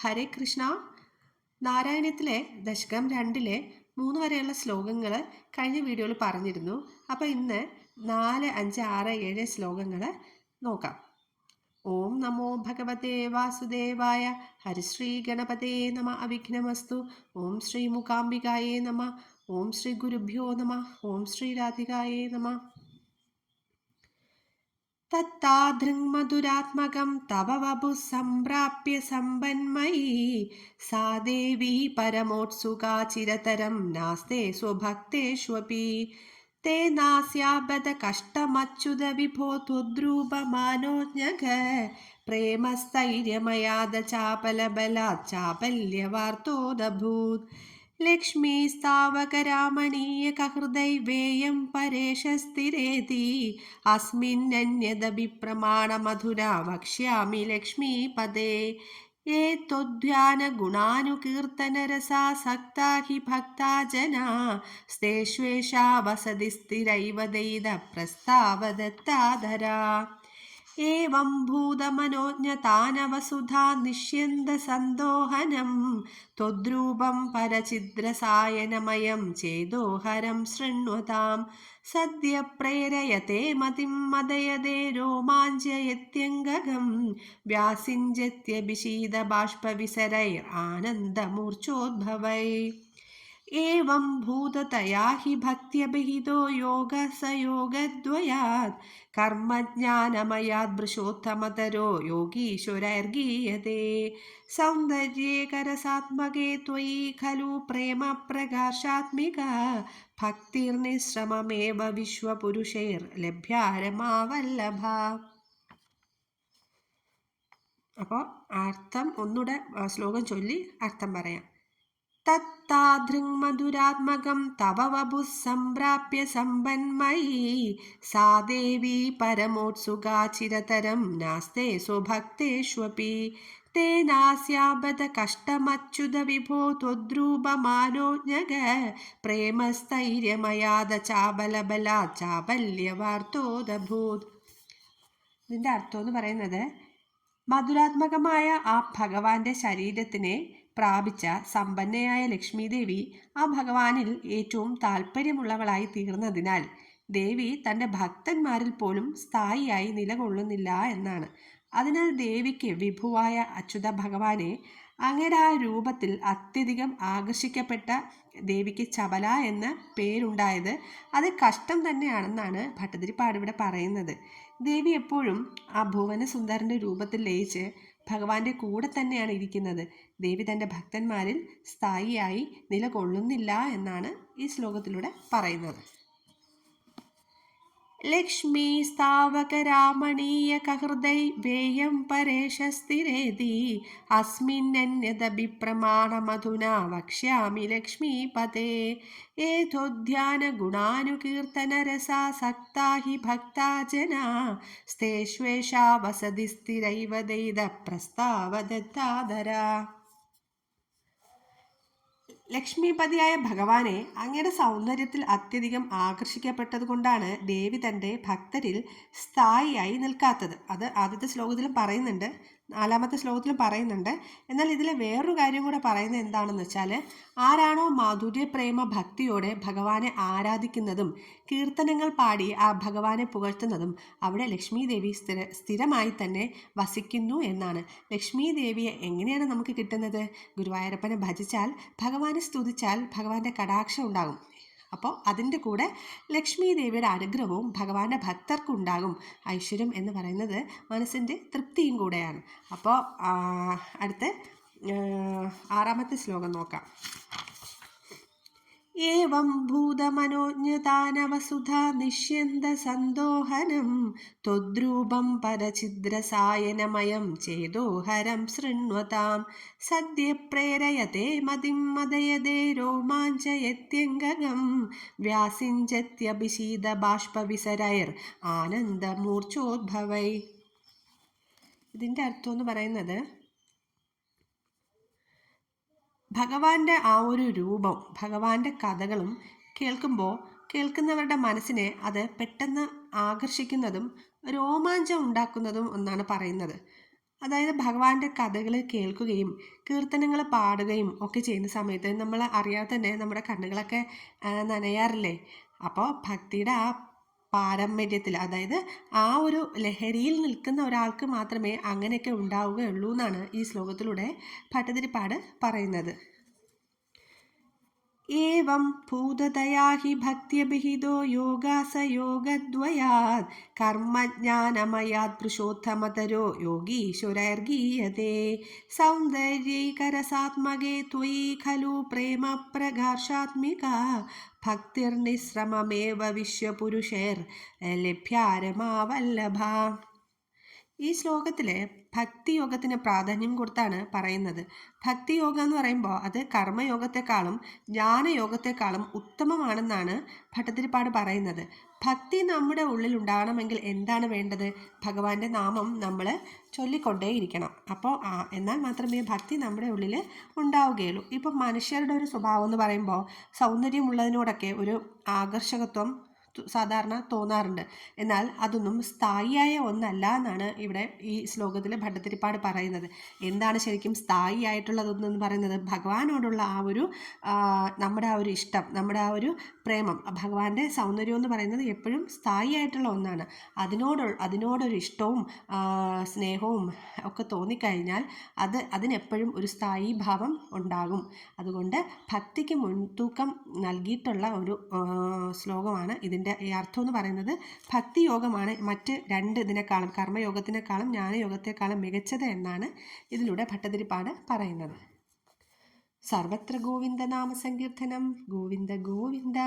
ഹരേ കൃഷ്ണ. നാരായണത്തിലെ ദശകം 2 3 വരെയുള്ള ശ്ലോകങ്ങൾ കഴിഞ്ഞ വീഡിയോയിൽ പറഞ്ഞിരുന്നു. അപ്പോൾ ഇന്ന് 4, 5, 6, 7 ശ്ലോകങ്ങൾ നോക്കാം. ഓം നമോ ഭഗവതേ വാസുദേവായ. ഹരിശ്രീ ഗണപതേ നമ. അവിഘ്നമസ്തു. ഓം ശ്രീ മൂകാംബികായേ നമ. ഓം ശ്രീ ഗുരുഭ്യോ നമ. ഓം ശ്രീ രാധികായേ നമ. തത്താധൃങ്മധുരാത്മകം തവ വപു സംപ്രാപ്യ സമ്പന്മയീ സാ ദേവി പരമോത്സുകാ ചിരതരം നാസ്തേ സ്വഭക്തേഷ്വപി തേ നാസ്യാബദ കഷ്ടമച്യുത വിഭോ ത്വദ്രൂപമാനോജ്ഞക പ്രേമസ്ഥൈര്യമയാദ ചാപലബലാത് ചാപല്യവാർത്തോദഭൂത് ലക്ഷ്മീസ്താവകരാമണീയകഹൃദൈവേയം പരേശസ്ഥിരേതി അസ്മിന്നന്യദപി പ്രമാണമധുരാ വക്ഷ്യാമി ലക്ഷ്മീപദേ യേ ത്വദ്ധ്യാനഗുണാനുകീർത്തനരസാസക്താ ഹി ഭക്താ ജനാ സ്തേഷ്വേഷാ വസതി സ്ഥിരൈവ ദൈത പ്രസ്താവദത്താധരാ ഏവം ഭൂതമനോജ്ഞതാനവസുധാ നിഷ്യന്ത സന്തോഹനം ത്വദ്രൂപം പരചിദ്രസായനമയം ചേതോഹരം ശൃണ്വതാം സദ്യ പ്രേരയത്തെ മതിം മദയതേ രോമാഞ്ചയത്യംഗകം വ്യാസിഞ്ചത്യഭിഷീദബാഷ്പവിസരൈർ ആനന്ദമൂർച്ഛോദ്ഭവൈ ഏവം ഭൂതതയാ ഹി ഭക്ത്യഭിഹിതോ യോഗസയോഗദ്വയാത് കർമ്മജ്ഞാനമയാത് വൃഷോത്തമതരോ യോഗീശ്വരൈർഗീയതേ സൗന്ദര്യേകരസാത്മകേ ത്വയി ഖലു പ്രേമ പ്രകാശാത്മിക ഭക്തിർനിശ്രമമേവ വിശ്വപുരുഷൈർ ലഭ്യാരമാവല്ലഭ. അപ്പോൾ അർത്ഥം ഒന്നുകൂടെ ശ്ലോകം ചൊല്ലി അർത്ഥം പറയാം. തത്താധൃങ്മധുരാത്മകം തവ വപു സംപ്രാപ്യ സമ്പന്മയീ സാ ദേവി പരമോത്സുകാ ചിരതരം നാസ്തേ സ്വഭക്തേഷ്വപി തേ നാസ്യാബദ കഷ്ടമച്യുത വിഭോ ത്വദ്രൂപമാനോജ്ഞക പ്രേമസ്ഥൈര്യമയാദ ചാബലബലാത് ചാബല്യവാർത്തോദഭൂത്. ഇതിൻ്റെ അർത്ഥം എന്ന് പറയുന്നത്, മധുരാത്മകമായ ആ ഭഗവാന്റെ ശരീരത്തിനെ പ്രാപിച്ച സമ്പന്നയായ ലക്ഷ്മീദേവി ആ ഭഗവാനിൽ ഏറ്റവും താല്പര്യമുള്ളവളായി തീർന്നതിനാൽ ദേവി തൻ്റെ ഭക്തന്മാരിൽ പോലും സ്ഥായിയായി നിലകൊള്ളുന്നില്ല എന്നാണ്. അതിനാൽ ദേവിക്ക് വിഭുവായ അച്യുത ഭഗവാനെ അങ്ങയുടെ ആ രൂപത്തിൽ അത്യധികം ആകർഷിക്കപ്പെട്ട ദേവിക്ക് ചപല എന്ന പേരുണ്ടായത് അത് കഷ്ടം തന്നെയാണെന്നാണ് ഭട്ടതിരിപ്പാട് ഇവിടെ പറയുന്നത്. ദേവി എപ്പോഴും ആ ഭുവനസുന്ദരൻ്റെ രൂപത്തിൽ ലയിച്ച് ഭഗവാന്റെ കൂടെ തന്നെയാണ് ഇരിക്കുന്നത്. ദേവി തൻ്റെ ഭക്തന്മാരിൽ സ്ഥായിയായി നിലകൊള്ളുന്നില്ല എന്നാണ് ഈ ശ്ലോകത്തിലൂടെ പറയുന്നത്. ലക്ഷ്മീ സ്ഥാവകരാമണീയകഹൃദൈവേയം പരേശസ്ഥിരേതി അസ്മിന്നന്യദപി പ്രമാണമധുനാ വക്ഷ്യാമി ലക്ഷ്മീപദേ ഏതോധ്യാനഗുണാനുകീർത്തനരസാസക്താ ഹി ഭക്താ ജനാ സ്തേഷ്വേഷാ വസതി സ്ഥിരൈവ ദൈത പ്രസ്താവദത്താധരാ. ലക്ഷ്മീപതിയായ ഭഗവാനെ അങ്ങയുടെ സൗന്ദര്യത്തിൽ അത്യധികം ആകർഷിക്കപ്പെട്ടത് കൊണ്ടാണ് ദേവി തൻ്റെ ഭക്തരിൽ സ്ഥായിയായി നിൽക്കാത്തത്. അത് ആദ്യത്തെ ശ്ലോകത്തിലും പറയുന്നുണ്ട്, 4ാമത്തെ ശ്ലോകത്തിലും പറയുന്നുണ്ട്. എന്നാൽ ഇതിലെ വേറൊരു കാര്യം കൂടെ പറയുന്നത് എന്താണെന്ന് വെച്ചാൽ, ആരാണോ മാധുര്യ പ്രേമ ഭക്തിയോടെ ഭഗവാനെ ആരാധിക്കുന്നതും കീർത്തനങ്ങൾ പാടി ആ ഭഗവാനെ പുകഴ്ത്തുന്നതും അവിടെ ലക്ഷ്മി ദേവി സ്ഥിരമായി തന്നെ വസിക്കുന്നു എന്നാണ്. ലക്ഷ്മി ദേവിയെ എങ്ങനെയാണ് നമുക്ക് കിട്ടുന്നത്? ഗുരുവായൂരപ്പനെ ഭജിച്ചാൽ, ഭഗവാനെ സ്തുതിച്ചാൽ ഭഗവാന്റെ കടാക്ഷം ഉണ്ടാകും. അപ്പോൾ അതിൻ്റെ കൂടെ ലക്ഷ്മി ദേവിയുടെ അനുഗ്രഹവും ഭഗവാന്റെ ഭക്തർക്കുണ്ടാകും. ഐശ്വര്യം എന്ന് പറയുന്നത് മനസ്സിൻ്റെ തൃപ്തിയും കൂടെയാണ്. അപ്പോൾ അടുത്ത 6ാമത്തെ ശ്ലോകം നോക്കാം. ഏവം ഭൂതമനോജ്ഞതാനവസുധാ നിഷ്യന്ത സന്തോഹനം ത്വദ്രൂപം പരചിദ്രസായനമയം ചേതോഹരം ശൃണ്വതാം സദ്യ പ്രേരയത്തെ മതിം മദയതേ രോമാഞ്ചയത്യംഗകം വ്യാസിഞ്ചത്യഭിഷീദബാഷ്പവിസരൈർ ആനന്ദമൂർച്ഛോദ്ഭവൈ. ഇതിൻ്റെ അർത്ഥം എന്ന് പറയുന്നത്, ഭഗവാന്റെ ആ ഒരു രൂപം, ഭഗവാന്റെ കഥകളും കേൾക്കുമ്പോൾ കേൾക്കുന്നവരുടെ മനസ്സിനെ അത് പെട്ടെന്ന് ആകർഷിക്കുന്നതും രോമാഞ്ചം ഉണ്ടാക്കുന്നതും എന്നാണ് പറയുന്നത്. അതായത് ഭഗവാന്റെ കഥകൾ കേൾക്കുകയും കീർത്തനങ്ങൾ പാടുകയും ഒക്കെ ചെയ്യുന്ന സമയത്ത് നമ്മൾ അറിയാതെ തന്നെ നമ്മുടെ കണ്ണുകളൊക്കെ നനയാറില്ലേ. അപ്പോൾ ഭക്തിയുടെ ആ പാരമ്പര്യത്തിൽ, അതായത് ആ ഒരു ലഹരിയിൽ നിൽക്കുന്ന ഒരാൾക്ക് മാത്രമേ അങ്ങനെയൊക്കെ ഉണ്ടാവുകയുള്ളൂ എന്നാണ് ഈ ശ്ലോകത്തിലൂടെ ഭട്ടതിരിപ്പാട് പറയുന്നത്. एवं भूतदया हि भक्त्यभिहितो योगासयोगद्वयात् कर्मज्ञानमयात् पुरुषोत्तमतरो योगीश्वरैर्गीयते सौन्दर्यैकरसात्मके त्वयि खलु प्रेमप्रघर्षात्मिका भक्तिर्निःश्रममेव विश्वपुरुषैर्लभ्यारमावल्लभा. ഈ ശ്ലോകത്തിൽ ഭക്തിയോഗത്തിന് പ്രാധാന്യം കൊടുത്താണ് പറയുന്നത്. ഭക്തിയോഗം എന്ന് പറയുമ്പോൾ അത് കർമ്മയോഗത്തെക്കാളും ജ്ഞാനയോഗത്തെക്കാളും ഉത്തമമാണെന്നാണ് ഭട്ടതിരിപ്പാട് പറയുന്നത്. ഭക്തി നമ്മുടെ ഉള്ളിൽ ഉണ്ടാകണമെങ്കിൽ എന്താണ് വേണ്ടത്? ഭഗവാന്റെ നാമം നമ്മൾ ചൊല്ലിക്കൊണ്ടേയിരിക്കണം. അപ്പോൾ എന്നാൽ മാത്രമേ ഭക്തി നമ്മുടെ ഉള്ളിൽ ഉണ്ടാവുകയുള്ളൂ. ഇപ്പം മനുഷ്യരുടെ ഒരു സ്വഭാവം എന്ന് പറയുമ്പോൾ സൗന്ദര്യമുള്ളതിനോടൊക്കെ ഒരു ആകർഷകത്വം സാധാരണ തോന്നാറുണ്ട്. എന്നാൽ അതൊന്നും സ്ഥായിയായ ഒന്നല്ല എന്നാണ് ഇവിടെ ഈ ശ്ലോകത്തിൽ ഭട്ടതിരിപ്പാട് പറയുന്നത്. എന്താണ് ശരിക്കും സ്ഥായി ആയിട്ടുള്ളതെന്ന് പറയുന്നത്? ഭഗവാനോടുള്ള ആ ഒരു നമ്മുടെ ആ ഒരു ഇഷ്ടം, നമ്മുടെ ആ ഒരു പ്രേമം, ഭഗവാന്റെ സൗന്ദര്യം എന്ന് പറയുന്നത് എപ്പോഴും സ്ഥായി ആയിട്ടുള്ള ഒന്നാണ്. അതിനോടൊരു ഇഷ്ടവും സ്നേഹവും ഒക്കെ തോന്നിക്കഴിഞ്ഞാൽ അതിനെപ്പോഴും ഒരു സ്ഥായി ഭാവം ഉണ്ടാകും. അതുകൊണ്ട് ഭക്തിക്ക് മുൻതൂക്കം നൽകിയിട്ടുള്ള ഒരു ശ്ലോകമാണ് ഇതിൻ്റെ ഈ അർത്ഥം എന്ന് പറയുന്നത്. ഭക്തിയോഗമാണ് മറ്റ് ഇതിനേക്കാളും, കർമ്മയോഗത്തിനേക്കാളും ജ്ഞാനയോഗത്തെക്കാളും മികച്ചത് എന്നാണ് ഇതിലൂടെ ഭട്ടതിരിപ്പാട് പറയുന്നത്. സർവത്ര ഗോവിന്ദ നാമ സങ്കീർത്തനം. ഗോവിന്ദ ഗോവിന്ദ.